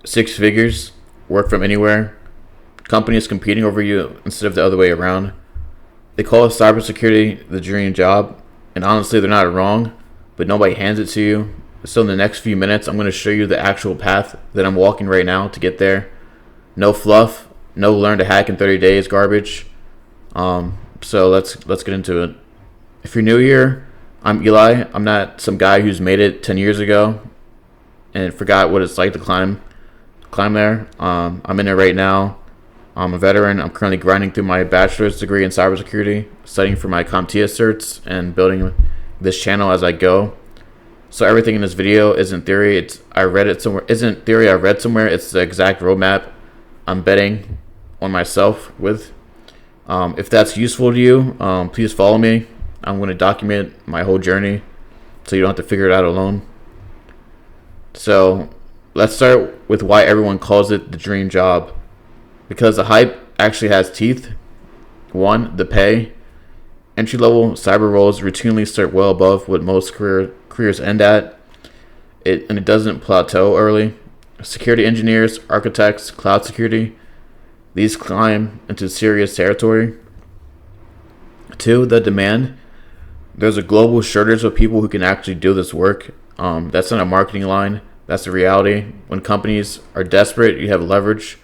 six figures, work from anywhere, companies competing over you instead of the other way around. They call it cybersecurity the dream job, and honestly, they're not wrong, but nobody hands it to you. So in the next few minutes, I'm going to show you the actual path that I'm walking right now to get there. No fluff, no learn to hack in 30 days garbage. So let's get into it. If you're new here, I'm Eli. I'm not some guy who's made it 10 years ago and forgot what it's like to climb there. I'm in it right now. I'm a veteran. I'm currently grinding through my bachelor's degree in cybersecurity, studying for my CompTIA certs, and building this channel as I go. So everything in this video isn't theory. I read somewhere. It's the exact roadmap I'm betting on myself with. If that's useful to you, please follow me. I'm going to document my whole journey so you don't have to figure it out alone. So let's start with why everyone calls it the dream job. Because the hype actually has teeth. One, the pay. Entry-level cyber roles routinely start well above what most careers end at. And it doesn't plateau early. Security engineers, architects, cloud security, these climb into serious territory. Two, the demand. There's a global shortage of people who can actually do this work. That's not a marketing line. That's the reality. When companies are desperate, you have leverage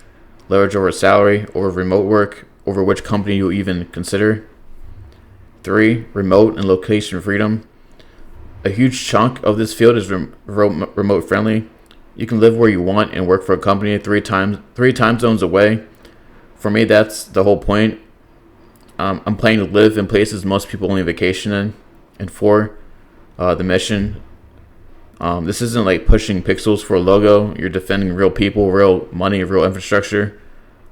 over salary, over remote work, over which company you even consider. Three, remote and location freedom. A huge chunk of this field is remote friendly. You can live where you want and work for a company three time zones away. For me, that's the whole point. I'm planning to live in places most people only vacation in. And four, the mission. This isn't like pushing pixels for a logo. You're defending real people, real money, real infrastructure.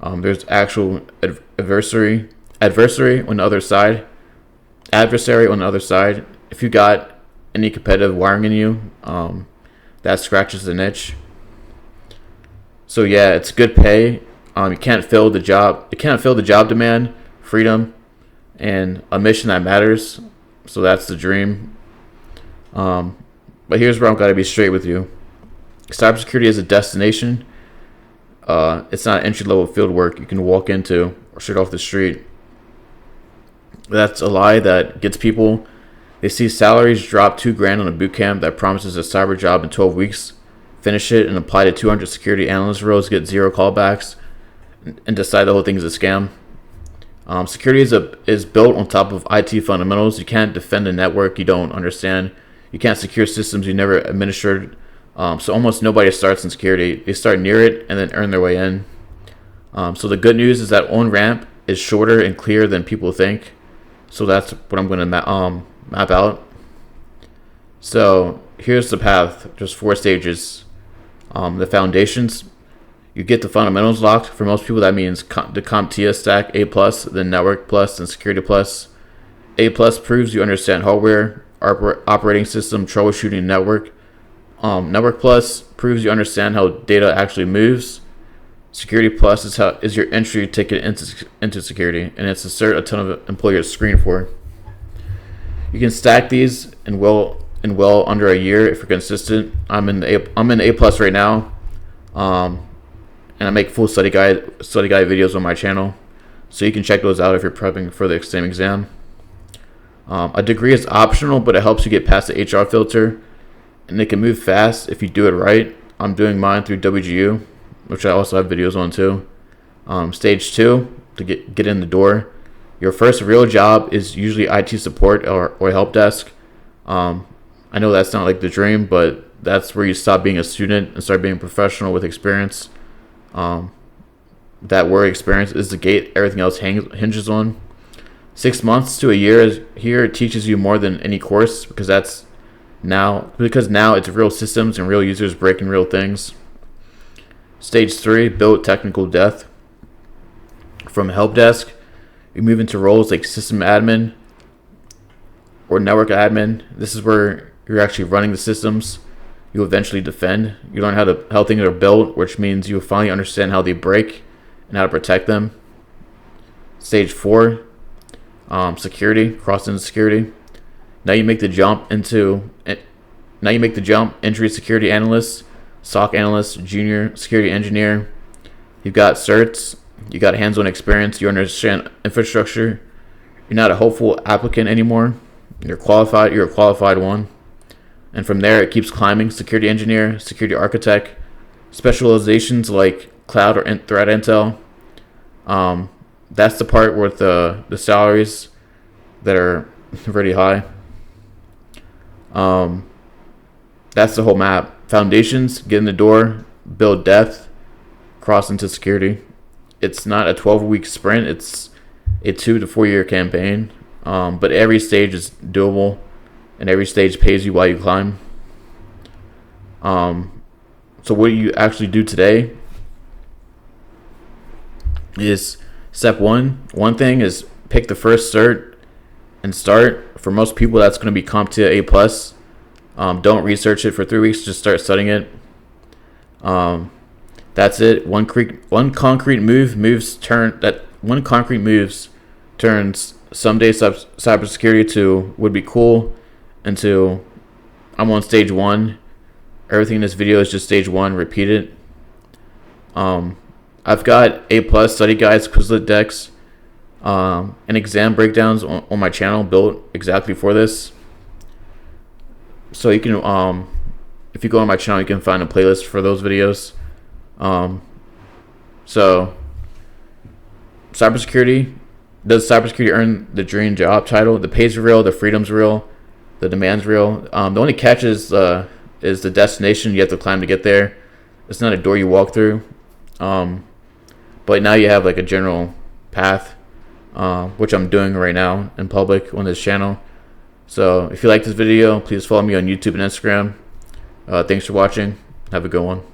There's actual adversary on the other side. If you got any competitive wiring in you, that scratches the niche. So yeah, it's good pay. You can't fill the job. It can't fill the job demand, freedom, and a mission that matters. So that's the dream. But here's where I'm gotta be straight with you. Cybersecurity is a destination. It's not entry-level field work you can walk into or straight off the street. That's a lie that gets people. They see salaries drop $2,000 on a bootcamp that promises a cyber job in 12 weeks. Finish it and apply to 200 security analyst roles, get 0 callbacks, and decide the whole thing is a scam. Security is built on top of IT fundamentals. You can't defend a network you don't understand. You can't secure systems you never administered. So almost nobody starts in security. They start near it and then earn their way in. So the good news is that on-ramp is shorter and clearer than people think. So that's what I'm going to map out. So here's the path. There's 4 stages. The foundations. You get the fundamentals locked. For most people, that means the CompTIA stack, A+, then Network Plus, and Security Plus. A+ proves you understand hardware, operating system, troubleshooting, network. Network Plus proves you understand how data actually moves. Security Plus is your entry ticket into security, and it's a cert a ton of employers screen for. You can stack these in well under a year if you're consistent. I'm in A+ right now, and I make full study guide videos on my channel, so you can check those out if you're prepping for the same exam. A degree is optional, but it helps you get past the HR filter, and it can move fast if you do it right. I'm doing mine through WGU, which I also have videos on too. Stage 2, to get in the door. Your first real job is usually IT support or help desk. I know that's not like the dream, but that's where you stop being a student and start being a professional with experience. That work experience is the gate everything else hinges on. 6 months to a year here teaches you more than any course, because now it's real systems and real users breaking real things. Stage 3, build technical depth. From help desk, you move into roles like system admin or network admin. This is where you're actually running the systems you eventually defend. You learn how things are built, which means you finally understand how they break and how to protect them. Stage 4, security, cross into security. Now you make the jump, entry security analyst. SOC analyst, junior security engineer. You've got certs. You got hands-on experience. You understand infrastructure. You're not a hopeful applicant anymore. You're qualified. You're a qualified one. And from there, it keeps climbing. Security engineer, security architect, specializations like cloud or threat intel. That's the part with the salaries that are pretty high. That's the whole map. Foundations, get in the door, build depth, cross into security. It's not a 12-week sprint. It's a 2 to 4 year campaign. But every stage is doable, and every stage pays you while you climb. So what you actually do today is step one. One thing is pick the first cert and start. For most people, that's going to be CompTIA A+. Don't research it for 3 weeks. Just start studying it. That's it. One concrete moves turns someday cybersecurity to would be cool into I'm on stage 1. Everything in this video is just stage 1. Repeat it. I've got A+ study guides, Quizlet decks, and exam breakdowns on my channel built exactly for this. So you can, if you go on my channel, you can find a playlist for those videos. So cybersecurity. Does cybersecurity earn the dream job title? The pay's real, the freedom's real, the demand's real. The only catch is the destination you have to climb to get there. It's not a door you walk through. But now you have like a general path, which I'm doing right now in public on this channel. So if you like this video, please follow me on YouTube and Instagram. Thanks for watching. Have a good one.